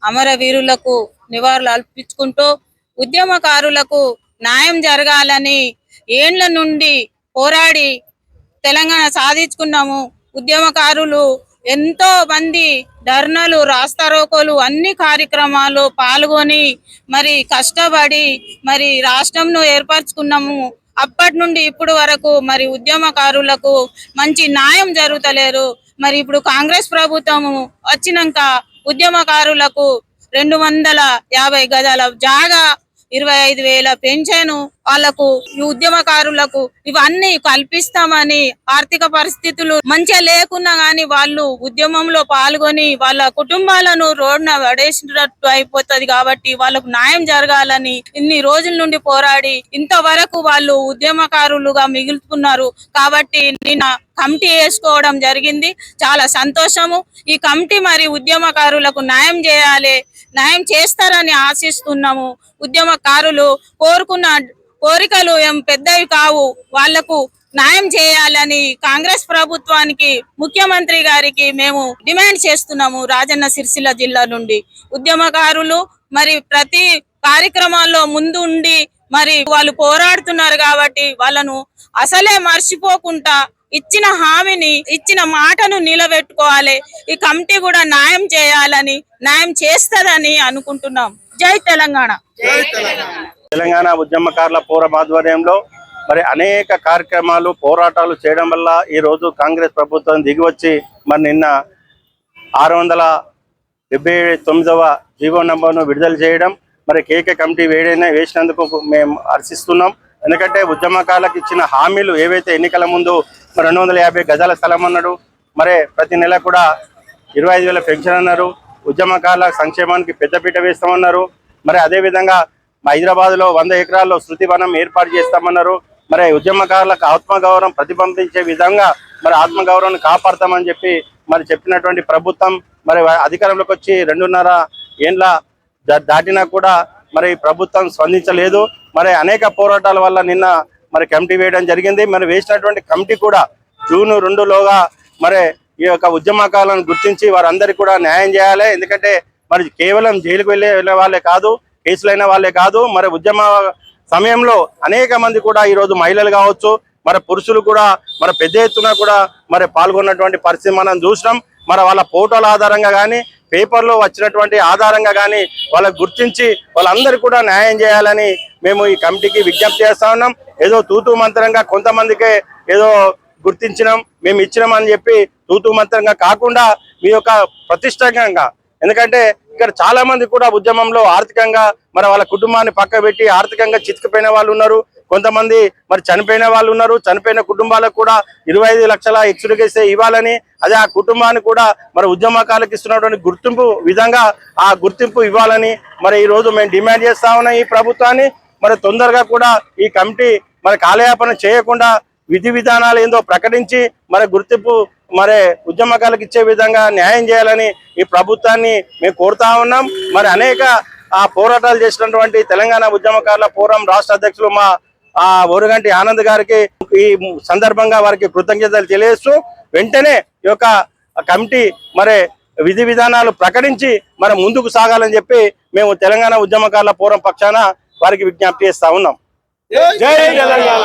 అమరవీరులకు నివాళులు అర్పించుకుంటూ ఉద్యమకారులకు న్యాయం జరగాలని ఏండ్ల నుండి పోరాడి తెలంగాణ సాధించుకున్నాము. ఉద్యమకారులు ఎంతో మంది ధర్నాలు, రాస్తారోకోలు అన్ని కార్యక్రమాలు పాల్గొని మరి కష్టపడి మరి రాష్ట్రంను ఏర్పరచుకున్నాము. అప్పటి నుండి ఇప్పుడు వరకు మరి ఉద్యమకారులకు మంచి న్యాయం జరుగుతలేరు. మరి ఇప్పుడు కాంగ్రెస్ ప్రభుత్వము వచ్చినాక ఉద్యమకారులకు 250 గజాల జాగా, 25,000 పెన్షన్, వాళ్లకు ఈ ఉద్యమకారులకు ఇవన్నీ కల్పిస్తామని, ఆర్థిక పరిస్థితులు మంచిగా లేకున్నా గానీ వాళ్ళు ఉద్యమంలో పాల్గొని వాళ్ళ కుటుంబాలను రోడ్డున పడేసినట్టు అయిపోతుంది. కాబట్టి వాళ్ళకు న్యాయం జరగాలని ఇన్ని రోజుల నుండి పోరాడి ఇంతవరకు వాళ్ళు ఉద్యమకారులుగా మిగులుతున్నారు. కాబట్టి నిన్న కమిటీ వేసుకోవడం జరిగింది. చాలా సంతోషము. ఈ కమిటీ మరి ఉద్యమకారులకు న్యాయం చేయాలి, న్యాయం చేస్తారని ఆశిస్తున్నాము. ఉద్యమకారులు కోరుకున్న కోరికలు ఏం పెద్దవి కావు, వాళ్లకు న్యాయం చేయాలని కాంగ్రెస్ ప్రభుత్వానికి, ముఖ్యమంత్రి గారికి మేము డిమాండ్ చేస్తున్నాము. రాజన్న సిరిసిల్ల జిల్లా నుండి ఉద్యమకారులు మరి ప్రతి కార్యక్రమాల్లో ముందు ఉండి మరి వాళ్ళు పోరాడుతున్నారు. కాబట్టి వాళ్ళను అసలే మర్చిపోకుండా ఇచ్చిన హామీని, ఇచ్చిన మాటను నిలబెట్టుకోవాలి. ఈ కమిటీ కూడా న్యాయం చేయాలని, న్యాయం చేస్తదని అనుకుంటున్నాం. జై తెలంగాణ. తెలంగాణ ఉద్యమకారుల పోరాట ఆధ్వర్యంలో మరి అనేక కార్యక్రమాలు, పోరాటాలు చేయడం వల్ల ఈ రోజు కాంగ్రెస్ ప్రభుత్వం దిగివచ్చి మరి నిన్న 679వ జీవో నంబర్ను విడుదల చేయడం, మరి కేకే కమిటీ వేసినందుకు మేము హర్షిస్తున్నాం. ఎందుకంటే ఉద్యమకారులకు ఇచ్చిన హామీలు ఏవైతే ఎన్నికల ముందు 250 గజాల స్థలం అన్నాడు, మరి ప్రతి నెల కూడా 25,000 పెన్షన్ అన్నారు, ఉద్యమకారుల సంక్షేమానికి పెద్దపీట వేస్తామన్నారు. మరి అదేవిధంగా హైదరాబాద్లో 100 ఎకరాల్లో శృతి వనం ఏర్పాటు చేస్తామన్నారు. మరి ఉద్యమకారులకు ఆత్మగౌరవం ప్రతిబింబించే విధంగా మరి ఆత్మగౌరవాన్ని కాపాడతామని చెప్పి మరి చెప్పినటువంటి ప్రభుత్వం మరి అధికారంలోకి వచ్చి 2.5 ఏండ్ల దాటినా కూడా మరి ప్రభుత్వం స్పందించలేదు. మరి అనేక పోరాటాల వల్ల నిన్న మరి కమిటీ వేయడం జరిగింది. మరి వేసినటువంటి కమిటీ కూడా జూన్ 2లోగా మరి ఈ యొక్క ఉద్యమకారులను గుర్తించి వారందరికీ కూడా న్యాయం చేయాలి. ఎందుకంటే మరి కేవలం జైలుకు వెళ్ళే వాళ్ళే కాదు, కేసులైన వాళ్ళే కాదు, మరి ఉద్యమ సమయంలో అనేక మంది కూడా ఈరోజు మహిళలు కావచ్చు, మరి పురుషులు కూడా మరి పెద్ద ఎత్తున కూడా మరి పాల్గొన్నటువంటి పరిస్థితి మనం చూసినాం. మరి వాళ్ళ ఫోటోల ఆధారంగా కానీ, పేపర్లో వచ్చినటువంటి ఆధారంగా కానీ వాళ్ళకు గుర్తించి వాళ్ళందరికీ కూడా న్యాయం చేయాలని మేము ఈ కమిటీకి విజ్ఞప్తి చేస్తా ఉన్నాం. ఏదో తూతూ మంత్రంగా కొంతమందికే ఏదో గుర్తించినాం, మేము ఇచ్చినామని చెప్పి తూతూ మంత్రంగా కాకుండా మీ యొక్క ప్రతిష్టంగా, ఎందుకంటే ఇక్కడ చాలా మంది కూడా ఉద్యమంలో ఆర్థికంగా మరి వాళ్ళ కుటుంబాన్ని పక్క పెట్టి ఆర్థికంగా చితికిపోయిన వాళ్ళు ఉన్నారు, కొంతమంది మరి చనిపోయిన వాళ్ళు ఉన్నారు. చనిపోయిన కుటుంబాలకు కూడా 25 లక్షల ఎక్స్గ్రేషియా ఇవ్వాలని, అదే ఆ కుటుంబాన్ని కూడా మరి ఉద్యమకారులకు ఇస్తున్నటువంటి గుర్తింపు విధంగా ఆ గుర్తింపు ఇవ్వాలని మరి ఈ రోజు మేము డిమాండ్ చేస్తా ఉన్నాం ఈ ప్రభుత్వాన్ని. మరి తొందరగా కూడా ఈ కమిటీ మరి కాలయాపన చేయకుండా విధి విధానాలు ఏందో ప్రకటించి మరి గుర్తింపు మరి ఉద్యమకారులకు ఇచ్చే విధంగా న్యాయం చేయాలని ఈ ప్రభుత్వాన్ని మేము కోరుతా ఉన్నాం. మరి అనేక పోరాటాలు చేసినటువంటి తెలంగాణ ఉద్యమకారుల ఫోరం రాష్ట్ర అధ్యక్షులు మా ఓరుగంటి ఆనంద్ గారికి ఈ సందర్భంగా వారికి కృతజ్ఞతలు తెలియజేస్తూ వెంటనే ఈ యొక్క కమిటీ మరి విధి విధానాలు ప్రకటించి మరి ముందుకు సాగాలని చెప్పి మేము తెలంగాణ ఉద్యమకారుల ఫోరం పక్షాన వారికి విజ్ఞప్తి చేస్తా ఉన్నాం. జై తెలంగాణ.